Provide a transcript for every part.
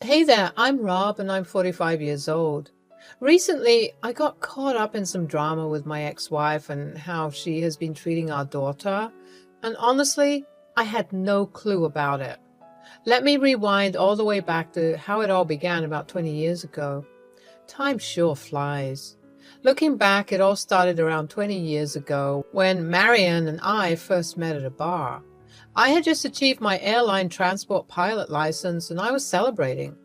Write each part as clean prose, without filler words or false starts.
Hey there, I'm Rob and I'm 45 years old. Recently, I got caught up in some drama with my ex-wife and how she has been treating our daughter, and honestly, I had no clue about it. Let me rewind all the way back to how it all began about 20 years ago. Time sure flies. Looking back, it all started around 20 years ago when Marianne and I first met at a bar. I had just achieved my airline transport pilot license and I was celebrating.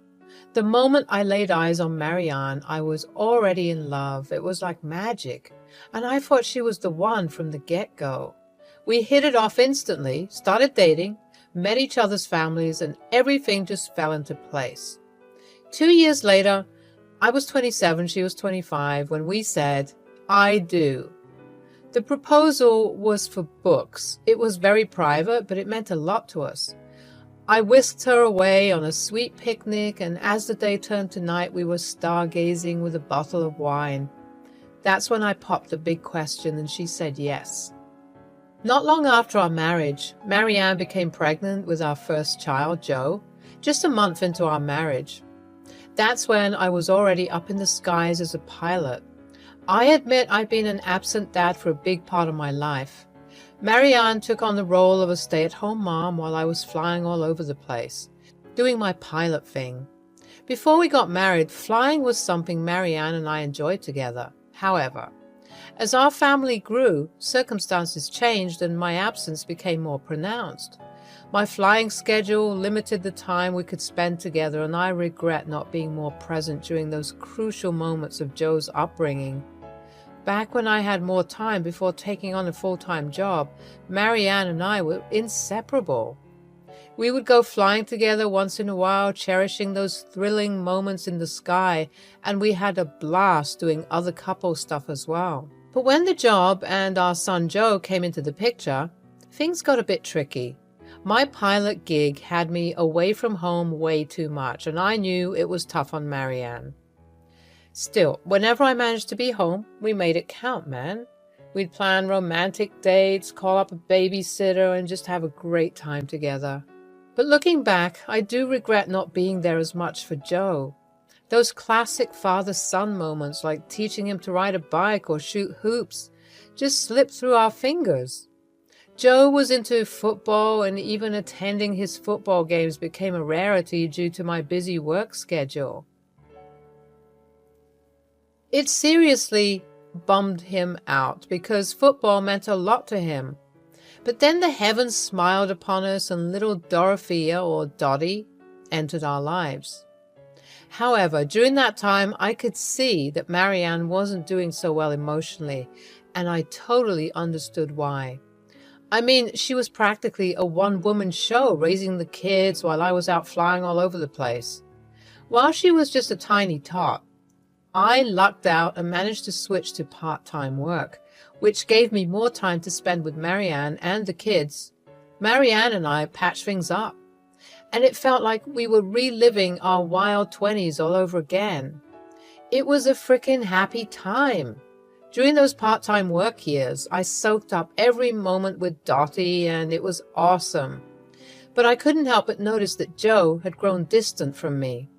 The moment I laid eyes on Marianne, I was already in love. It was like magic, and I thought she was the one from the get-go. We hit it off instantly, started dating, met each other's families, and everything just fell into place. 2 years later, I was 27, she was 25, when we said, I do. The proposal was for books. It was very private, but it meant a lot to us. I whisked her away on a sweet picnic, and as the day turned to night, we were stargazing with a bottle of wine. That's when I popped the big question, and she said yes. Not long after our marriage, Marianne became pregnant with our first child, Joe, just a month into our marriage. That's when I was already up in the skies as a pilot. I admit I've been an absent dad for a big part of my life. Marianne took on the role of a stay-at-home mom while I was flying all over the place, doing my pilot thing. Before we got married, flying was something Marianne and I enjoyed together. However, as our family grew, circumstances changed and my absence became more pronounced. My flying schedule limited the time we could spend together, and I regret not being more present during those crucial moments of Joe's upbringing. Back when I had more time before taking on a full-time job, Marianne and I were inseparable. We would go flying together once in a while, cherishing those thrilling moments in the sky, and we had a blast doing other couple stuff as well. But when the job and our son Joe came into the picture, things got a bit tricky. My pilot gig had me away from home way too much, and I knew it was tough on Marianne. Still, whenever I managed to be home, we made it count, man. We'd plan romantic dates, call up a babysitter, and just have a great time together. But looking back, I do regret not being there as much for Joe. Those classic father-son moments, like teaching him to ride a bike or shoot hoops, just slipped through our fingers. Joe was into football, and even attending his football games became a rarity due to my busy work schedule. It seriously bummed him out because football meant a lot to him. But then the heavens smiled upon us and little Dorothea, or Dottie, entered our lives. However, during that time, I could see that Marianne wasn't doing so well emotionally, and I totally understood why. I mean, she was practically a one-woman show raising the kids while I was out flying all over the place. While she was just a tiny tot, I lucked out and managed to switch to part-time work, which gave me more time to spend with Marianne and the kids. Marianne and I patched things up, and it felt like we were reliving our wild 20s all over again. It was a frickin' happy time. During those part-time work years, I soaked up every moment with Dottie, and it was awesome. But I couldn't help but notice that Joe had grown distant from me.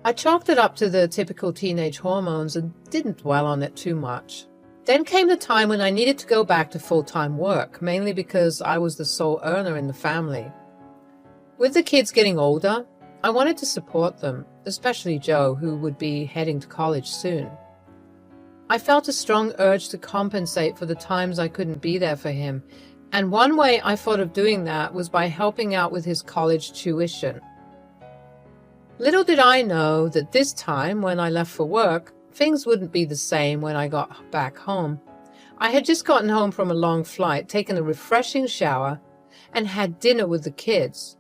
I chalked it up to the typical teenage hormones and didn't dwell on it too much. Then came the time when I needed to go back to full-time work, mainly because I was the sole earner in the family. With the kids getting older, I wanted to support them, especially Joe, who would be heading to college soon. I felt a strong urge to compensate for the times I couldn't be there for him, and one way I thought of doing that was by helping out with his college tuition. Little did I know that this time, when I left for work, things wouldn't be the same when I got back home. I had just gotten home from a long flight, taken a refreshing shower, and had dinner with the kids.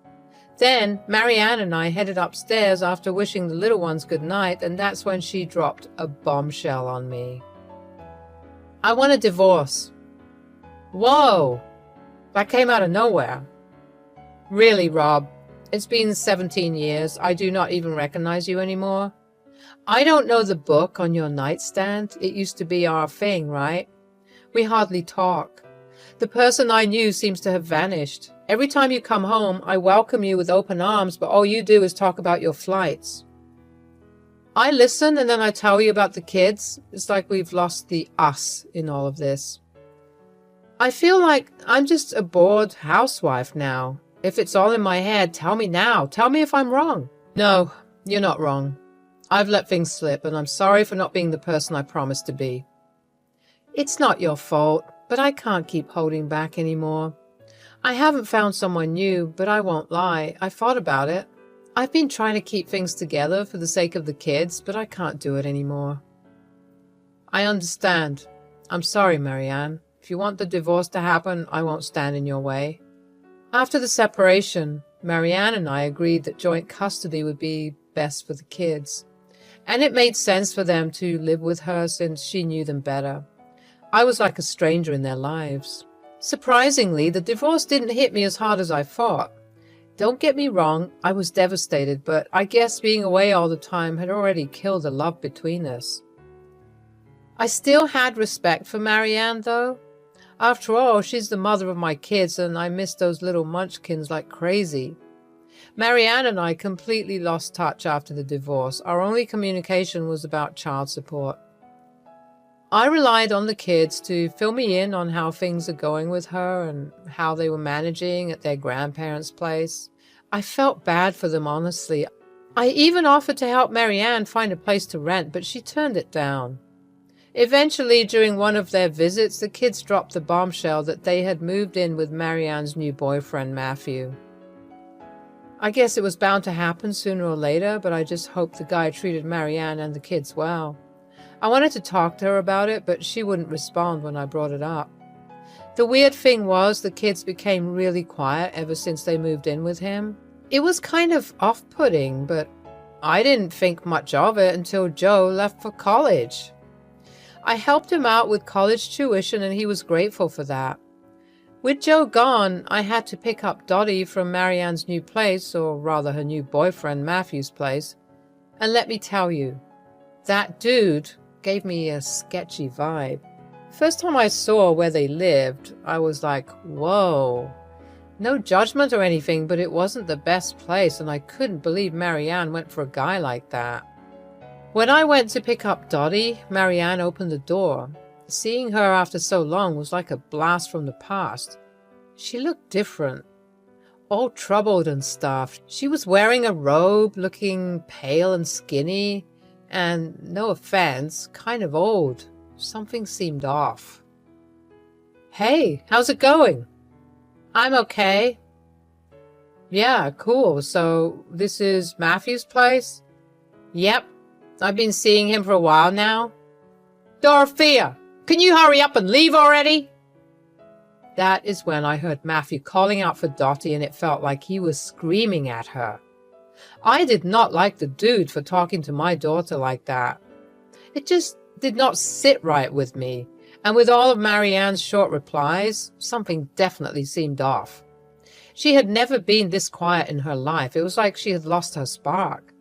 Then Marianne and I headed upstairs after wishing the little ones good night, and that's when she dropped a bombshell on me. I want a divorce. Whoa! That came out of nowhere. Really, Rob, it's been 17 years. I do not even recognize you anymore. I don't know the book on your nightstand. It used to be our thing, right? We hardly talk. The person I knew seems to have vanished. Every time you come home, I welcome you with open arms, but all you do is talk about your flights. I listen and then I tell you about the kids. It's like we've lost the us in all of this. I feel like I'm just a bored housewife now. If it's all in my head, tell me now. Tell me if I'm wrong. No, you're not wrong. I've let things slip and I'm sorry for not being the person I promised to be. It's not your fault. But I can't keep holding back anymore. I haven't found someone new, but I won't lie. I thought about it. I've been trying to keep things together for the sake of the kids, but I can't do it anymore. I understand. I'm sorry, Marianne. If you want the divorce to happen, I won't stand in your way. After the separation, Marianne and I agreed that joint custody would be best for the kids. And it made sense for them to live with her since she knew them better. I was like a stranger in their lives. Surprisingly, the divorce didn't hit me as hard as I thought. Don't get me wrong, I was devastated, but I guess being away all the time had already killed the love between us. I still had respect for Marianne, though. After all, she's the mother of my kids, and I miss those little munchkins like crazy. Marianne and I completely lost touch after the divorce. Our only communication was about child support. I relied on the kids to fill me in on how things are going with her and how they were managing at their grandparents' place. I felt bad for them, honestly. I even offered to help Marianne find a place to rent, but she turned it down. Eventually, during one of their visits, the kids dropped the bombshell that they had moved in with Marianne's new boyfriend, Matthew. I guess it was bound to happen sooner or later, but I just hoped the guy treated Marianne and the kids well. I wanted to talk to her about it, but she wouldn't respond when I brought it up. The weird thing was the kids became really quiet ever since they moved in with him. It was kind of off-putting, but I didn't think much of it until Joe left for college. I helped him out with college tuition and he was grateful for that. With Joe gone, I had to pick up Dottie from Marianne's new place, or rather her new boyfriend Matthew's place. And let me tell you, that dude gave me a sketchy vibe. First time I saw where they lived, I was like, whoa. No judgment or anything, but it wasn't the best place, and I couldn't believe Marianne went for a guy like that. When I went to pick up Dottie, Marianne opened the door. Seeing her after so long was like a blast from the past. She looked different, all troubled and stuff. She was wearing a robe, looking pale and skinny, and, no offense, kind of old. Something seemed off. Hey, how's it going? I'm okay. Yeah, cool. So this is Matthew's place? Yep. I've been seeing him for a while now. Dorothea, can you hurry up and leave already? That is when I heard Matthew calling out for Dottie, and it felt like he was screaming at her. I did not like the dude for talking to my daughter like that. It just did not sit right with me, and with all of Marianne's short replies, something definitely seemed off. She had never been this quiet in her life. It was like she had lost her spark.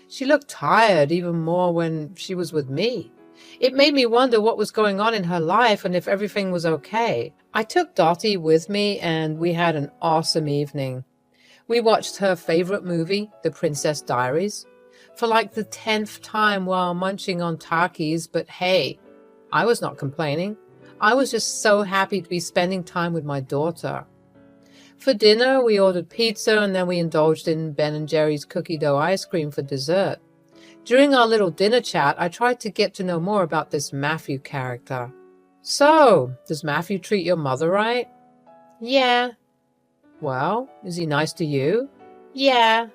She looked tired even more when she was with me. It made me wonder what was going on in her life and if everything was okay. I took Dottie with me and we had an awesome evening. We watched her favorite movie, The Princess Diaries, for like the 10th time while munching on Takis, but hey, I was not complaining. I was just so happy to be spending time with my daughter. For dinner, we ordered pizza and then we indulged in Ben & Jerry's cookie dough ice cream for dessert. During our little dinner chat, I tried to get to know more about this Matthew character. So, does Matthew treat your mother right? Yeah. Well, is he nice to you? Yeah.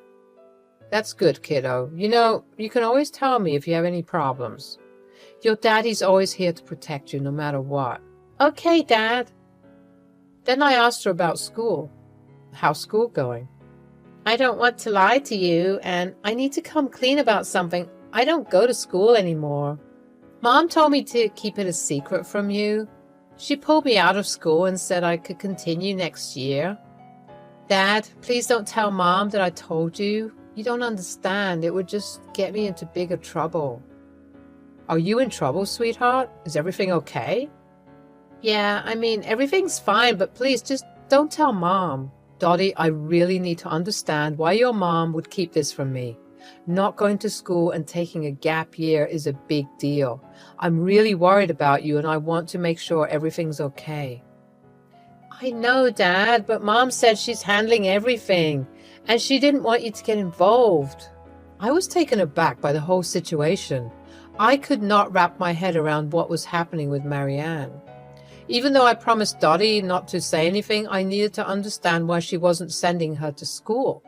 That's good, kiddo. You know, you can always tell me if you have any problems. Your daddy's always here to protect you no matter what. Okay, Dad. Then I asked her about school. How's school going? I don't want to lie to you, and I need to come clean about something. I don't go to school anymore. Mom told me to keep it a secret from you. She pulled me out of school and said I could continue next year. Dad, please don't tell Mom that I told you. You don't understand. It would just get me into bigger trouble. Are you in trouble, sweetheart? Is everything okay? Yeah, I mean, everything's fine, but please just don't tell Mom. Dottie, I really need to understand why your mom would keep this from me. Not going to school and taking a gap year is a big deal. I'm really worried about you and I want to make sure everything's okay. I know, Dad, but Mom said she's handling everything and she didn't want you to get involved. I was taken aback by the whole situation. I could not wrap my head around what was happening with Marianne. Even though I promised Dottie not to say anything, I needed to understand why she wasn't sending her to school.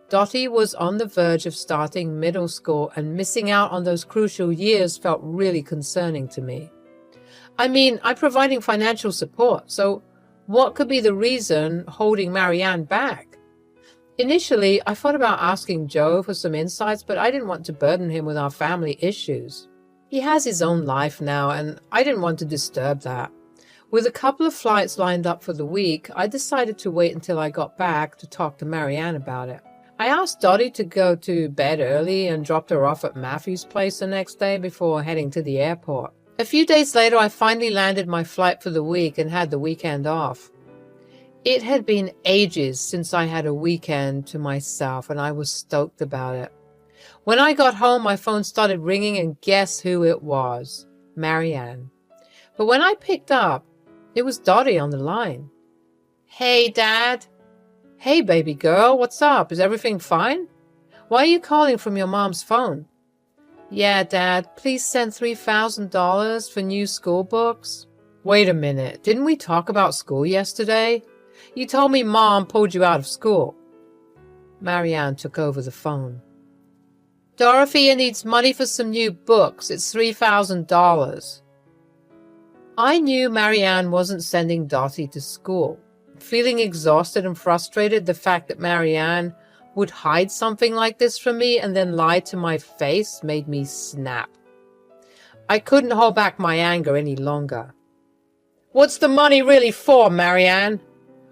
Dottie was on the verge of starting middle school, and missing out on those crucial years felt really concerning to me. I mean, I'm providing financial support, so what could be the reason holding Marianne back? Initially, I thought about asking Joe for some insights, but I didn't want to burden him with our family issues. He has his own life now, and I didn't want to disturb that. With a couple of flights lined up for the week, I decided to wait until I got back to talk to Marianne about it. I asked Dottie to go to bed early and dropped her off at Matthew's place the next day before heading to the airport. A few days later, I finally landed my flight for the week and had the weekend off. It had been ages since I had a weekend to myself, and I was stoked about it. When I got home, my phone started ringing, and guess who it was? Marianne. But when I picked up, it was Dottie on the line. Hey, Dad. Hey, baby girl, what's up? Is everything fine? Why are you calling from your mom's phone? Yeah, Dad, please send $3,000 for new school books. Wait a minute, didn't we talk about school yesterday? You told me Mom pulled you out of school. Marianne took over the phone. Dorothea needs money for some new books. It's $3,000. I knew Marianne wasn't sending Dottie to school. Feeling exhausted and frustrated, the fact that Marianne would hide something like this from me and then lie to my face made me snap. I couldn't hold back my anger any longer. What's the money really for, Marianne?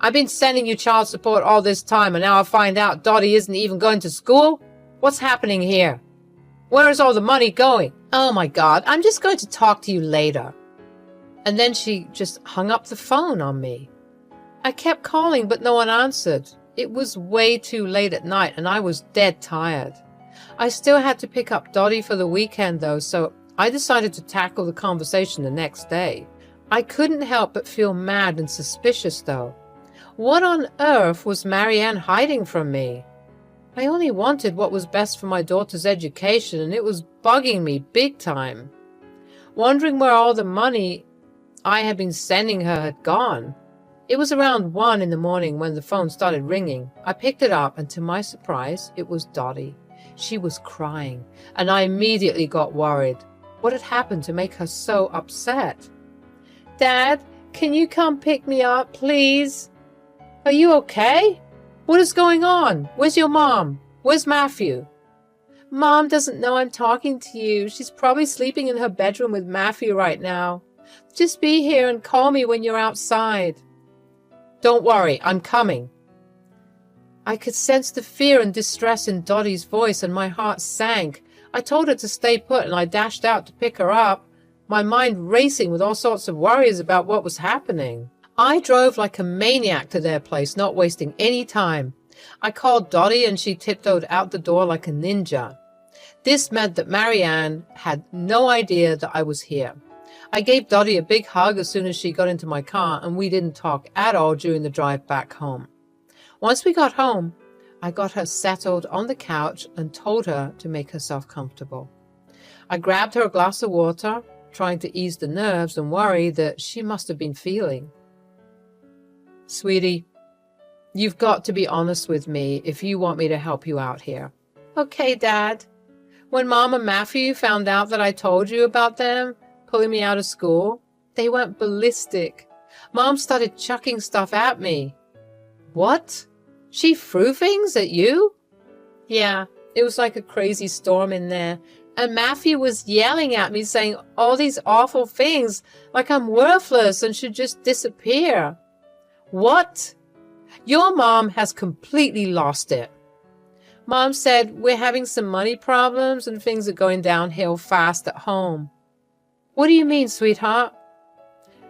I've been sending you child support all this time, and now I find out Dottie isn't even going to school? What's happening here? Where is all the money going? Oh my God, I'm just going to talk to you later. And then she just hung up the phone on me. I kept calling, but no one answered. It was way too late at night, and I was dead tired. I still had to pick up Dottie for the weekend, though, so I decided to tackle the conversation the next day. I couldn't help but feel mad and suspicious, though. What on earth was Marianne hiding from me? I only wanted what was best for my daughter's education, and it was bugging me big time. Wondering where all the money I had been sending her had gone. It was around 1 in the morning when the phone started ringing. I picked it up, and to my surprise, it was Dottie. She was crying, and I immediately got worried. What had happened to make her so upset? Dad, can you come pick me up, please? Are you okay? What is going on? Where's your mom? Where's Matthew? Mom doesn't know I'm talking to you. She's probably sleeping in her bedroom with Matthew right now. Just be here and call me when you're outside. Don't worry, I'm coming. I could sense the fear and distress in Dottie's voice, and my heart sank. I told her to stay put, and I dashed out to pick her up, my mind racing with all sorts of worries about what was happening. I drove like a maniac to their place, not wasting any time. I called Dottie, and she tiptoed out the door like a ninja. This meant that Marianne had no idea that I was here. I gave Dottie a big hug as soon as she got into my car, and we didn't talk at all during the drive back home. Once we got home, I got her settled on the couch and told her to make herself comfortable. I grabbed her a glass of water, trying to ease the nerves and worry that she must have been feeling. Sweetie, you've got to be honest with me if you want me to help you out here. Okay, Dad. When Mom and Matthew found out that I told you about them pulling me out of school, they went ballistic. Mom started chucking stuff at me. What? She threw things at you? Yeah, it was like a crazy storm in there. And Matthew was yelling at me, saying all these awful things, like I'm worthless and should just disappear. What? Your mom has completely lost it. Mom said we're having some money problems and things are going downhill fast at home. What do you mean, sweetheart?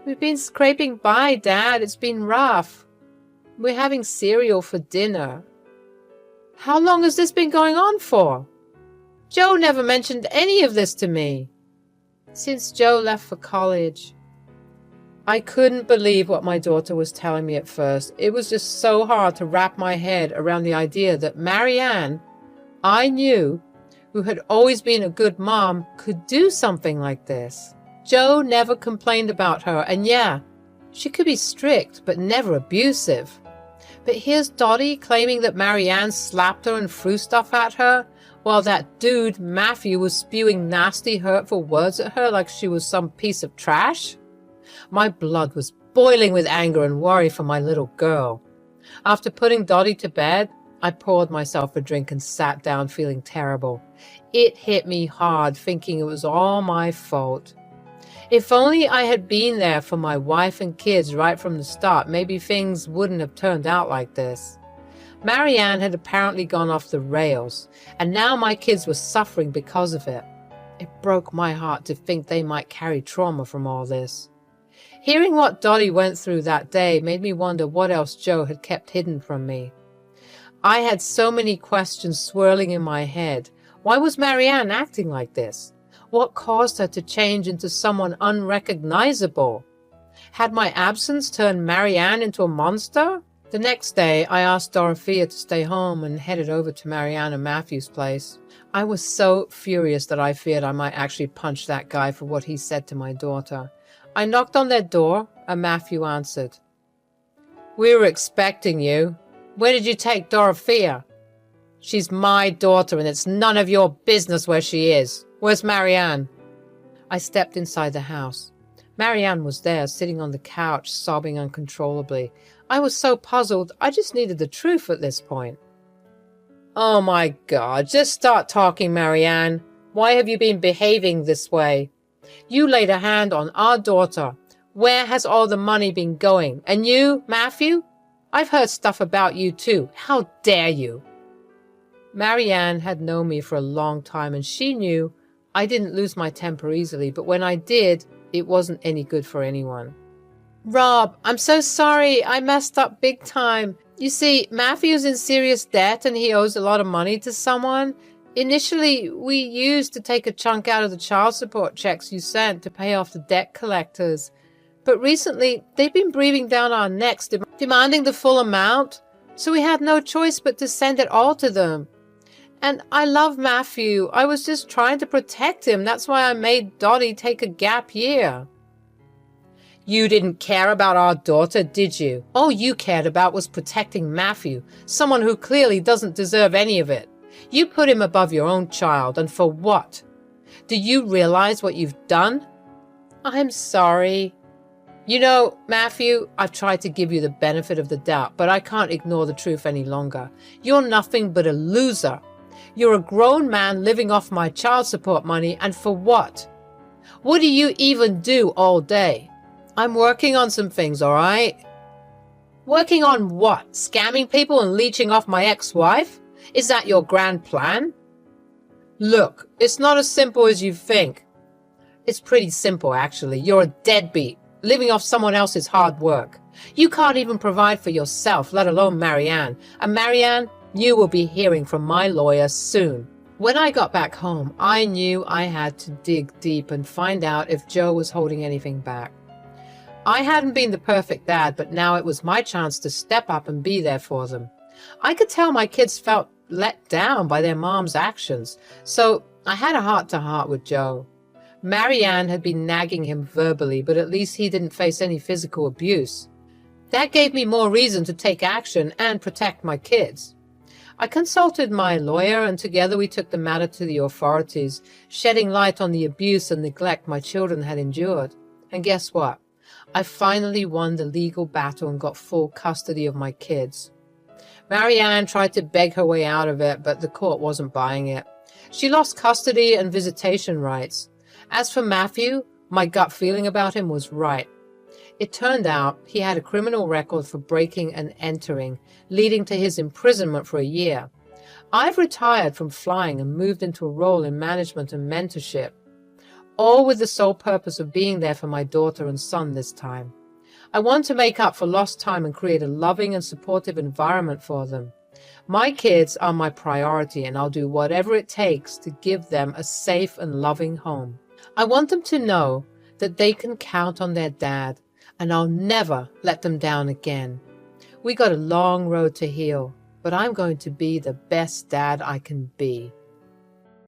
We've been scraping by, Dad. It's been rough. We're having cereal for dinner. How long has this been going on for? Joe never mentioned any of this to me. Since Joe left for college. I couldn't believe what my daughter was telling me at first. It was just so hard to wrap my head around the idea that Marianne, I knew, who had always been a good mom, could do something like this. Joe never complained about her, and yeah, she could be strict, but never abusive. But here's Dottie claiming that Marianne slapped her and threw stuff at her, while that dude, Matthew, was spewing nasty, hurtful words at her like she was some piece of trash. My blood was boiling with anger and worry for my little girl. After putting Dottie to bed, I poured myself a drink and sat down feeling terrible. It hit me hard, thinking it was all my fault. If only I had been there for my wife and kids right from the start, maybe things wouldn't have turned out like this. Marianne had apparently gone off the rails, and now my kids were suffering because of it. It broke my heart to think they might carry trauma from all this. Hearing what Dottie went through that day made me wonder what else Joe had kept hidden from me. I had so many questions swirling in my head. Why was Marianne acting like this? What caused her to change into someone unrecognizable? Had my absence turned Marianne into a monster? The next day, I asked Dorothea to stay home and headed over to Marianne and Matthew's place. I was so furious that I feared I might actually punch that guy for what he said to my daughter. I knocked on their door, and Matthew answered. We were expecting you. Where did you take Dorothea? She's my daughter, and it's none of your business where she is. Where's Marianne? I stepped inside the house. Marianne was there, sitting on the couch, sobbing uncontrollably. I was so puzzled, I just needed the truth at this point. Oh my God, just start talking, Marianne. Why have you been behaving this way? You laid a hand on our daughter. Where has all the money been going? And you, Matthew? I've heard stuff about you too. How dare you? Marianne had known me for a long time, and she knew I didn't lose my temper easily, but when I did, it wasn't any good for anyone. Rob, I'm so sorry. I messed up big time. You see, Matthew's in serious debt and he owes a lot of money to someone. Initially, we used to take a chunk out of the child support checks you sent to pay off the debt collectors. But recently, they've been breathing down our necks, demanding the full amount. So we had no choice but to send it all to them. And I love Matthew. I was just trying to protect him. That's why I made Dottie take a gap year. You didn't care about our daughter, did you? All you cared about was protecting Matthew, someone who clearly doesn't deserve any of it. You put him above your own child, and for what? Do you realize what you've done? I'm sorry. You know, Matthew, I've tried to give you the benefit of the doubt, but I can't ignore the truth any longer. You're nothing but a loser. You're a grown man living off my child support money, and for what? What do you even do all day? I'm working on some things, all right? Working on what? Scamming people and leeching off my ex-wife? Is that your grand plan? Look, it's not as simple as you think. It's pretty simple, actually. You're a deadbeat, living off someone else's hard work. You can't even provide for yourself, let alone Marianne. And Marianne, you will be hearing from my lawyer soon. When I got back home, I knew I had to dig deep and find out if Joe was holding anything back. I hadn't been the perfect dad, but now it was my chance to step up and be there for them. I could tell my kids felt let down by their mom's actions, so I had a heart-to-heart with Joe. Marianne had been nagging him verbally, but at least he didn't face any physical abuse. That gave me more reason to take action and protect my kids. I consulted my lawyer, and together we took the matter to the authorities, shedding light on the abuse and neglect my children had endured. And guess what? I finally won the legal battle and got full custody of my kids. Marianne tried to beg her way out of it, but the court wasn't buying it. She lost custody and visitation rights. As for Matthew, my gut feeling about him was right. It turned out he had a criminal record for breaking and entering, leading to his imprisonment for a year. I've retired from flying and moved into a role in management and mentorship. all with the sole purpose of being there for my daughter and son this time. I want to make up for lost time and create a loving and supportive environment for them. My kids are my priority, and I'll do whatever it takes to give them a safe and loving home. I want them to know that they can count on their dad, and I'll never let them down again. We got a long road to heal, but I'm going to be the best dad I can be.